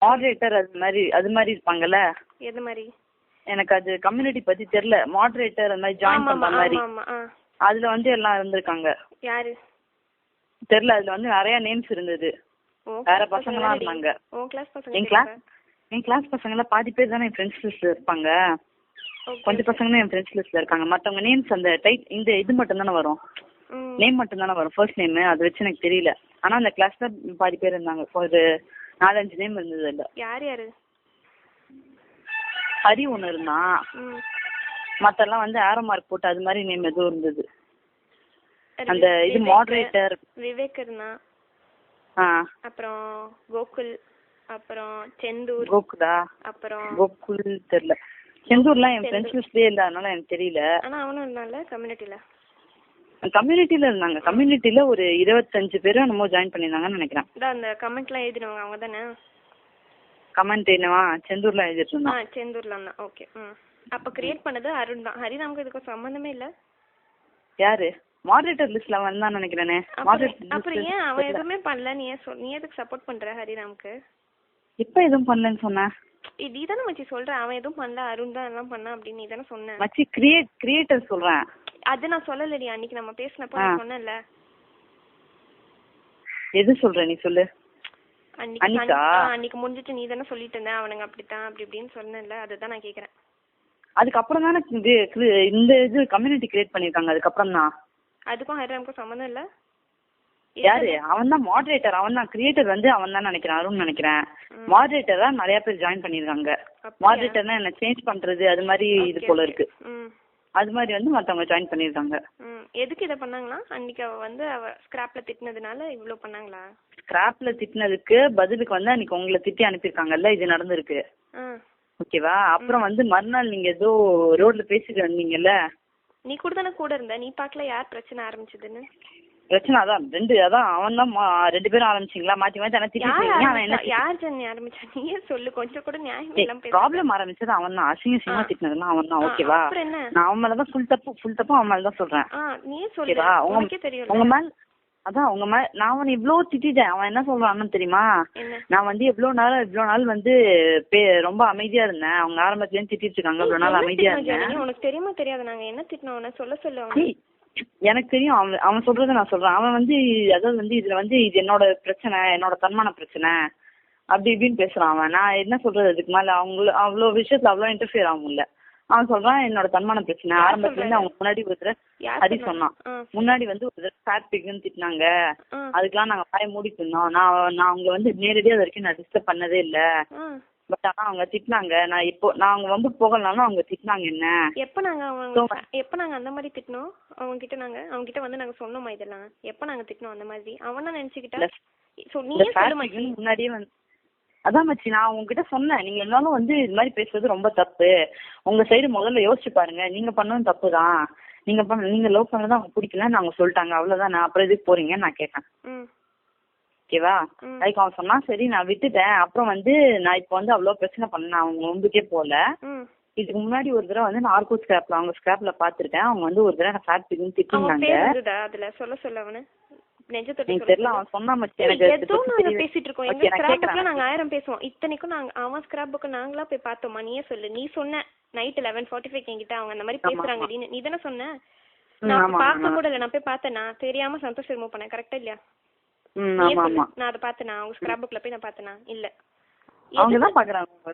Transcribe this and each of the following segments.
Moderator அது மாதிரி இருப்பாங்கல்ல. எது மாதிரி? எனக்கு அது கம்யூனிட்டி பத்தி தெரியல. மாடரேட்டர் அந்த மாதிரி ஜாயின் பண்ற மாதிரி அதுல வந்து எல்லாம் இருந்திருக்காங்க. யாரு தெரியல. அதுல வந்து நிறைய நேம்ஸ் இருந்தது. வேற பசங்கலாம் இருந்தாங்க. என் கிளாஸ் பசங்கள பாதி பேர் தானே என் ஃப்ரெண்ட்ஸ் லிஸ்ட்ல இருப்பாங்க. கொஞ்சம் பசங்க என் ஃப்ரெண்ட்ஸ் லிஸ்ட்ல இருக்காங்க. மத்தவங்க நேம்ஸ் அந்த இந்த இது மட்டும் தானே வரும். நேம் மட்டும் தானே வரும், ஃபர்ஸ்ட் நேம். அது வச்சு எனக்கு தெரியல. ஆனா அந்த கிளாஸ்ல பாதி பேர் இருந்தாங்க. ஒரு 4-5 நேம் இருந்தது. இல்ல யார் யாரு? ஹரி ஒண்ணு இருந்தான். மத்தெல்லாம் வந்து ஆரோ மார்க் போட்டு அது மாதிரி நேம் எதுவும் இருந்தது. அந்த இது மாடரேட்டர் விவேக் இருந்தான். அப்புறம் கோகுல், அப்புறம் செந்தூர். கோகுலா? அப்புறம் கோகுல் தெரியல. செந்தூர்லாம் என் ஃப்ரெண்ட்ஸ் லிஸ்ட்லயே இல்ல, அதனால எனக்கு தெரியல. ஆனா அவனும் இருந்தான்ல கம்யூனிட்டில இருந்தாங்க. கம்யூனிட்டில ஒரு 25 பேரும் என்னமோ ஜாயின் பண்ணிருந்தாங்கன்னு நினைக்கிறேன். அந்த கமெண்ட்லாம் எழுதினவங்க அவங்க தானே? கமெண்ட் என்னவா செந்தூர்ல எழுதிட்டு இருந்தான். செந்தூர்ல தான். ஓகே. அப்ப கிரியேட் பண்ணது அருண் தான். ஹரி நமக்கு இதுக்கு சம்பந்தமே இல்ல. யாரு? மாடரேட்டர் லிஸ்ட்ல வந்தான் நினைக்கிறேனே. அப்புறம் ஏன் அவன் எதுவுமே பண்ணல? நீ எதுக்கு சப்போர்ட் பண்ற ஹரிராமுக்கு? இப்ப எதுவும் பண்ணலன்னு சொன்ன? நீ தானே மச்சி சொல்ற அவன் எதுவும் பண்ணல, அருண் தான் எல்லாம் பண்ணா அப்படின்னு நீ தானே சொன்ன. மச்சி கிரியேட்டர் சொல்றேன். அது நான் சொல்லலடி, அன்னைக்கு நம்ம பேசினப்ப நான் சொன்னேன்ல. எது சொல்ற நீ சொல்லு. அன்னைக்கு முடிஞ்சிட்டு நீ தானே சொல்லிட்டு இருந்த அவனுங்க அப்படித்தான் அப்படி இப்படின்னு சொன்னேன்ல, அதுதான் நான் கேக்குறேன். அதுக்கப்புறம் தானே இந்த இது கம்யூனிட்டி கிரியேட் பண்ணிருக்காங்க. அதுக்கப்புறம் தான். அதுக்கும் ஹரிராமுக்கும் சம்மந்தம் இல்ல. யாரு? அவன் தான் மாடரேட்டர். அவன் தான் கிரியேட்டர் வந்து அவன் தான் நினைக்கிறேன், அருண் நினைக்கிறேன். மாடரேட்டர் தான் நிறைய பேர் ஜாயின் பண்ணிருக்காங்க. மாடரேட்டர்னா என்ன சேஞ்ச் பண்றது அது மாதிரி இது போல இருக்கு. அது மாதிரி வந்து மத்தவங்க ஜாயின் பண்ணிருக்காங்க. எதுக்கு இத பண்ணாங்களா? அன்னைக்கு அவ ஸ்கிராப்ல திட்டினதுனால இவ்ளோ பண்ணாங்களா? ஸ்கிராப்ல திட்டினதுக்கு பதிலுக்கு வந்து அன்னைக்கு உங்களை திட்டி அனுப்பியிருக்காங்கல்ல, இது நடந்திருக்கு. ஓகேவா? அப்புறம் வந்து மறுநாள் நீங்க ஏதோ ரோட்ல பேசிட்டு வந்தீங்கல்ல. நீ கூட இருந்த. நீ பாக்கல யார் பிரச்சனை ஆரம்பிச்சதுன்னு? பிரச்சனை அதான் அவன் தான் 2 பேரும் ஆரம்பிச்சீங்களா? மாத்தி திட்டிட்டு யார் ஜன்னி ஆரம்பிச்சா? நீயே சொல்லு. கொஞ்சம் கூட நியாயம் இல்லாம பேச. ப்ராப்ளம் ஆரம்பிச்சது அவன் தான். அசிங்கமா திட்டினதெல்லாம் அவன் தான். ஓகேவா? நான் அவன் மேலதான் ஃபுல் தப்பு அவன் மேலதான் சொல்றேன். நீயே சொல்லு. உனக்கே தெரியும். உங்க மேல அதான் உங்க மேல நான் அவனை இவ்வளவு திட்டிட்டேன். அவன் என்ன சொல்றான்னு தெரியுமா? நான் வந்து இவ்வளவு நாள் வந்து ரொம்ப அமைதியா இருந்தேன். அவங்க ஆரம்பத்துல இருந்து திட்டிட்டு இருக்காங்க. இவ்வளவு நாள் அமைதியா இருந்தேன். உனக்கு தெரியுமா தெரியாது நாங்க என்ன திட்டினோம்? சொல்ல எனக்கு தெரியும். அவன் சொல்றத நான் சொல்றேன். அவன் வந்து அதாவது வந்து இதுல வந்து இது என்னோட பிரச்சனை, என்னோட தன்மான பிரச்சனை அப்படி இப்படின்னு பேசுறான் அவன். நான் என்ன சொல்றது? அதுக்கு மேல அவ்வளவு விஷயத்துல அவ்வளவு இன்டர்ஃபியர் ஆகும் இல்ல. அவன் சொல்றான் என்னோட தன்மான பிரச்சனை. ஆரம்பத்துல இருந்து அவங்க முன்னாடி ஒரு ஹரி சொன்னான். முன்னாடி வந்து ஒரு ஃபேட் பிக்னு திட்டினாங்க. அதுக்கெல்லாம் நாங்க வாய மூடிட்டு இருந்தோம். நான் அவங்க வந்து நேரடியா அது வரைக்கும் நான் டிஸ்டர்ப் பண்ணதே இல்ல. பட் ஆனா அவங்க திட்டினாங்க. நான் அவங்க வம்புக்கு போகலனாலும் அவங்க திட்டினாங்க என்ன. எப்ப நாங்க அந்த மாதிரி திட்டினோம் அவங்க கிட்ட வந்து நாங்க சொன்னோமா இதெல்லாம்? எப்ப நாங்க திட்டினோம் அந்த மாதிரி? அவனா நினைச்சுக்கிட்டா முன்னாடியே வந்து அதான் மச்சி நான் உங்ககிட்ட சொன்னேன். நீங்க இருந்தாலும் வந்து இது மாதிரி பேசுறது ரொம்ப தப்பு. உங்க சைடு முதல்ல யோசிச்சு பாருங்க. நீங்க பண்ணதும் தப்பு தான். நீங்க லவ் பண்ணதான் அவங்க பிடிக்கலன்னு அவங்க சொல்லிட்டாங்க. அவ்வளவுதான். நான் அப்புறம் எதுக்கு போறீங்கன்னு நான் கேட்டேன். ஓகேவா? அதுக்கு அவன் சொன்னா சரி நான் விட்டுட்டேன். அப்புறம் வந்து நான் இப்ப வந்து அவ்வளவு பிரச்சனை பண்ணேன். அவங்க ஒன்றுக்கே போல. இதுக்கு முன்னாடி ஒரு தடவை வந்து நான் ஆர்கோ ஸ்கிராப்ல அவங்க ஸ்கிராப்ல பாத்துருக்கேன். அவங்க வந்து ஒரு தடவை ஃபேட் பிக்னு திட்டினாங்க. அதுல சொல்ல அவனு தெரியல. அவன் சொன்னா மச்சி எனக்கு பேசிட்டு இருக்கோம். எங்க ஸ்கிராப்ல நாங்க 1000 பேசுவோம். இத்தனைக்கும் நாங்க அவன் ஸ்கிராப்புக்கு நாங்களா போய் பார்த்தோமா? நீயே சொல்லு. நீ சொன்ன நைட் 11:45 என்கிட்ட அவங்க அந்த மாதிரி பேசுறாங்க. நீ தானே சொன்ன? நான் பார்க்க கூட இல்ல. நான் போய் பார்த்தேனா தெரியாம சந்தோஷ் ரிமூவ் பண்ணேன். கரெக்டா இல்லையா? நான் அதை பார்த்தேனா? அவங்க ஸ்கிராப் புக்ல போய் நான் பார்த்தேனா? இல்ல. அவங்கதான் பாக்குறாங்க.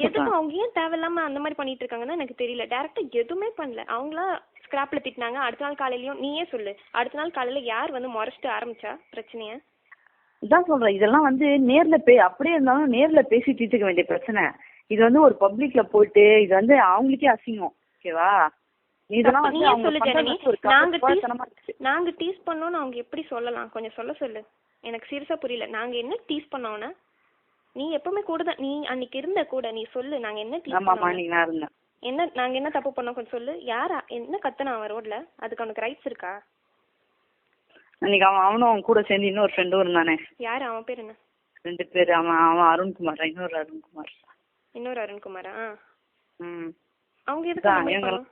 எதுக்கு அவங்க ஏன் தேவையில்லாம அந்த மாதிரி பண்ணிட்டு இருக்காங்கன்னா எனக்கு தெரியல. டைரக்டா எதுவுமே பண்ணல. அவங்களா ஸ்கிராப்ல திட்டினாங்க. அடுத்த நாள் காலையிலயும் நீயே சொல்லு. அடுத்த நாள் காலையில யார் வந்து முறைச்சிட்டு ஆரம்பிச்சா பிரச்சனைய? இதான் சொல்றேன். இதெல்லாம் வந்து நேர்ல அப்படியே இருந்தாலும் நேர்ல பேசி தீர்த்துக்க வேண்டிய பிரச்சனை. இது வந்து ஒரு பப்ளிக்ல போயிட்டு இது வந்து அவங்களுக்கே அசிங்கம். ஓகேவா? இதெல்லாம் வந்து நாங்க டீஸ் பண்ணோம்னு அவங்க எப்படி சொல்லலாம்? கொஞ்சம் சொல்லு. எனக்கு சீரியஸா புரியல. நாங்க என்ன டீஸ் பண்ணோம்னா? நீ எப்பவுமே கூட தான். நீ அன்னைக்கு இருந்த கூட. நீ சொல்லு. நாங்க என்ன டீஸ் பண்ணோம்? நாங்க என்ன தப்பு பண்ணோம் கொஞ்சம் சொல்லு. யாரா என்ன கத்துனா அவன் ரோட்ல? அதுக்கு அவனுக்கு ரைட்ஸ் இருக்கா? அன்னைக்கு அவனும் அவன் கூட சேர்ந்து இன்னொரு ஃப்ரெண்டும் இருந்தானே. யாரு? அவன் பேர் என்ன? 2 பேர். அவன் அருண்குமார். இன்னொரு அருண்குமாரா? அவங்க எதுக்கு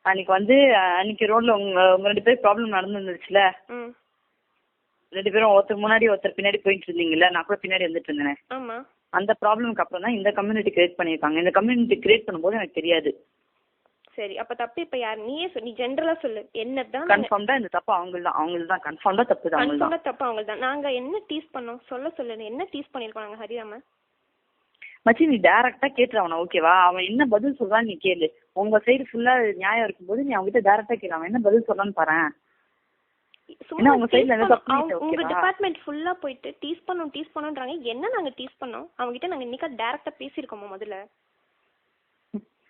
அன்னைக்கு வந்து அன்னைக்கு ரோட்ல உங்க 2 பேர் ப்ராப்ளம் நடந்துருந்துச்சுல. 2 பேரும் ஒருத்தர் முன்னாடி ஒருத்தர் பின்னாடி போயிட்டு இருந்தீங்கல்ல, நான் கூட பின்னாடி வந்துட்டு இருந்தேன். ஆமா. அந்த ப்ராப்ளம்க்கு அப்புறம் தான் இந்த கம்யூனிட்டி கிரியேட் பண்ணிருக்காங்க. இந்த கம்யூனிட்டி கிரியேட் பண்ணும்போது எனக்கு தெரியாது. சரி, அப்ப தப்பு இப்ப யார்? நீயே சொல்லு, நீ ஜெனரலா சொல்லு. என்னதான் கன்ஃபார்ம்டா இந்த தப்பு அவங்கள்தான் கன்ஃபார்ம்டா தப்பு தான் அவங்கள்தான். கன்ஃபார்ம்டா தப்பு அவங்கள்தான். நாங்க என்ன டீஸ் பண்ணோம் சொல்லு. என்ன டீஸ் பண்ணிருக்கோம் நாங்க ஹரிராம? மச்சி நீ டைரக்டா கேட்டுறவன, ஓகேவா? அவன் என்ன பதில் சொல்றான்னு நீ கேளு. உங்க சைடு ஃபுல்லா நியாயம் இருக்கும்போது நீ அவங்ககிட்ட டைரக்டா கேளு, அவன் என்ன பதில் சொல்றான்னு பாரு. சும்மா உங்க டிபார்ட்மெண்ட் ஃபுல்லா போயிட்டு டீஸ் பண்ணோம்ன்றாங்க. என்ன நாங்க டீஸ் பண்ணோம்? அவங்க கிட்ட நாங்க இன்னைக்கு டைரக்டா பேசிருக்கோமா? முதல்ல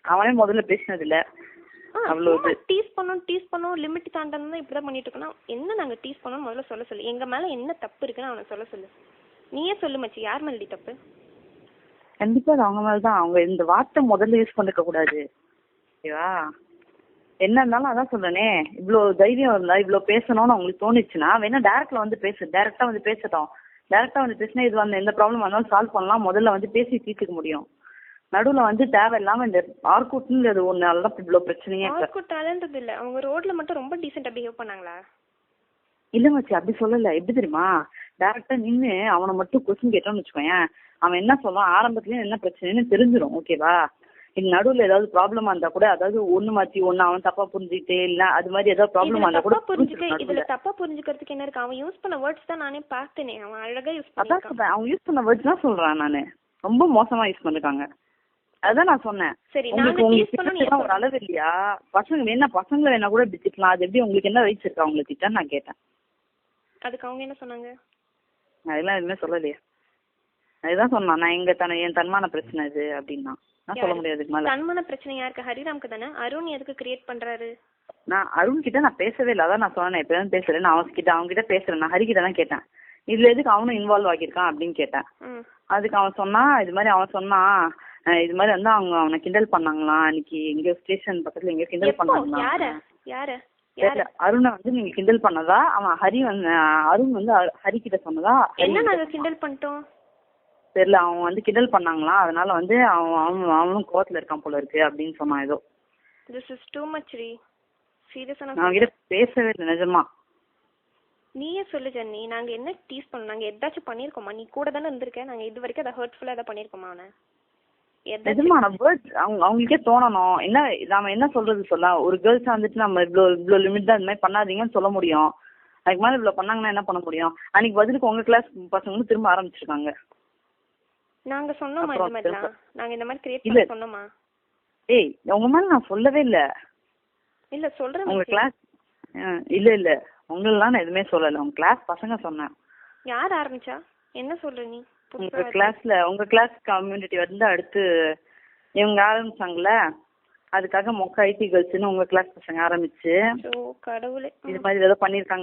அவனே முதல்ல பேசினது இல்ல. அவ்வளவு டீஸ் பண்ணோம் லிமிட் தாண்டணும் இப்படிதான் பண்ணிட்டு இருக்கோம். என்ன நாங்க டீஸ் பண்ணோம் முதல்ல சொல்லு. எங்க மேல என்ன தப்பு இருக்குன்னு அவனை சொல்லு. நீயே சொல்லு மச்சி, யார் மேலடி தப்பு? கண்டிப்பா அது அவங்க மேலதான். அவங்க இந்த வார்த்தை முதல்ல யூஸ் பண்ணிக்க கூடாது, ஓகேவா? என்ன இருந்தாலும் அதான் சொல்றேனே, இவ்வளவு தைரியம் இருந்தா இவ்வளவு பேசணும்னு அவங்களுக்கு தோணுச்சுன்னா வேணா டைரக்டா வந்து பேசட்டும். டைரக்டா வந்து பேசினா இது வந்து எந்த ப்ராப்ளம் வந்தாலும் சால்வ் பண்ணலாம். முதல்ல வந்து பேசி தீர்த்துக்க முடியும். நடுவுல வந்து தேவையில்லாம இந்த ஆர்கூட்ன்றது ஒன்னாலதான் இவ்வளவு பிரச்சனையே. ஆர்கூட்டாலன்றது இல்ல, அவங்க ரோட்ல மட்டும் ரொம்ப டீசென்ட்டா பிஹேவ் பண்ணாங்களா? இல்ல மச்சி, அப்படி சொல்லல. எப்படி தெரியுமா, டைரக்டா நின்னு அவனை மட்டும் கொஸ்டின் கேட்டோம்னு வச்சுக்கோயேன், அவன் என்ன சொல்றான் ஆரம்பத்துலயும் என்ன பிரச்சனைன்னு தெரிஞ்சிடும், ஓகேவா? இது நடுவுல ஏதாவது ப்ராப்ளமா இருந்தா கூட, அதாவது ஒண்ணு மாத்தி ஒண்ணு அவன் தப்பா புரிஞ்சுக்கிட்டே இல்ல அது மாதிரி ஏதாவது ப்ராப்ளமா இருந்தா கூட இதுல தப்பா புரிஞ்சுக்கிறதுக்கு என்ன இருக்கு? அவன் யூஸ் பண்ண வேர்ட்ஸ் தான் நானே பார்த்தேனே, அவன் அழகா யூஸ் அதான் சொல்றேன், அவன் யூஸ் பண்ண வேர்ட்ஸ் தான் சொல்றான். நானு ரொம்ப மோசமா யூஸ் பண்ணிருக்காங்க, அதான் நான் சொன்னேன். உங்களுக்கு ஒரு அளவு இல்லையா? பசங்களை வேணா கூட இப்படி திட்டலாம், அது எப்படி உங்களுக்கு என்ன ரைட்ஸ் இருக்கா உங்களுக்கு திட்டான்னு நான் கேட்டேன். அதுக்கு அவங்க என்ன சொன்னாங்க? அதெல்லாம் எதுவுமே சொல்லலையே. அதுதான் சொன்னான், நான் என் தன்மான பிரச்சனை இது அப்படின்னா நான் சொல்ல முடியாது. தன்மான பிரச்சனை யாருக்கு? ஹரிராம்க்கு தானே. அருண் எதுக்கு கிரியேட் பண்றாரு? நான் அருண் கிட்ட நான் பேசவே இல்லை, அதான் நான் சொன்னேன். எப்ப பேசுறேன் நான் அவங்க கிட்ட பேசுறேன், நான் ஹரி கிட்ட தான் கேட்டேன். இதுல எதுக்கு அவனும் இன்வால்வ் ஆகியிருக்கான் அப்படின்னு கேட்டேன். அதுக்கு அவன் சொன்னான், இது மாதிரி இது மாதிரி வந்து அவங்க அவனை கிண்டல் பண்ணாங்களாம் அன்னைக்கு எங்க ஸ்டேஷன் பக்கத்துல எங்க கிண்டல் பண்ணாங்களாம். அருணை வந்து நீங்க கிண்டல் பண்ணதா அவன் அருண் வந்து ஹரி கிட்ட சொன்னதா? என்ன நாங்க கிண்டல் பண்ணிட்டோம் தெரியல, அவன் வந்து கிண்டல் பண்ணாங்களாம், அதனால வந்து அவனும் கோவத்துல இருக்கான் போல இருக்கு அப்படின்னு சொன்னான் ஏதோ. This is too much ரீ. சீரியஸா நான் கிட்ட பேசவே இல்லை நிஜமா. நீயே சொல்லு ஜன்னி, நாங்க என்ன டீஸ் பண்ணோம்? நாங்க ஏதாச்சும் பண்ணிருக்கோமா? நீ கூட தானே இருந்திருக்க. நாங்க இது வரைக்கும் அதை ஹர்ட்ஃபுல்லா ஏதாவது பண்ணிருக்கோமா? அவனை நிஜமா அவங்களுக்கே தோணணும். நாம என்ன சொல்ல, ஒரு கேர்ள்ஸ் வந்துட்டு நம்ம இவ்வளவு லிமிட் தான் இந்த மாதிரி பண்ணாதீங்கன்னு சொல்ல முடியும். அதுக்கு மேல இவ்வளவு பண்ணாங்கன்னா என்ன பண்ண முடியும்? அன்னைக்கு பதிலுக்கு உங்க கிளாஸ் பசங்களும் திரும்ப ஆரம்பிச்சிருக்காங்க. நாங்க சொன்னோமா இந்த மாதிரிலாம்? நாங்க இந்த மாதிரி கிரியேட் பண்ண சொன்னோமா? ஏய், உங்க மேல நான் சொல்லவே இல்ல. இல்ல சொல்றேன் உங்க கிளாஸ் இல்ல உங்களெல்லாம் நான் எதுவுமே சொல்லல. உங்க கிளாஸ் பசங்க சொன்னேன். யார் ஆரம்பிச்சா? என்ன சொல்ற நீ? உங்க கிளாஸ் கம்யூனிட்டி வந்து அடுத்து இவங்க ஆரம்பிச்சாங்கல்ல, அதுக்காக மொக்க ஐடி கேர்ள்ஸ்னு உங்க கிளாஸ் பசங்க ஆரம்பிச்சு இது மாதிரி ஏதோ பண்ணிருக்காங்க.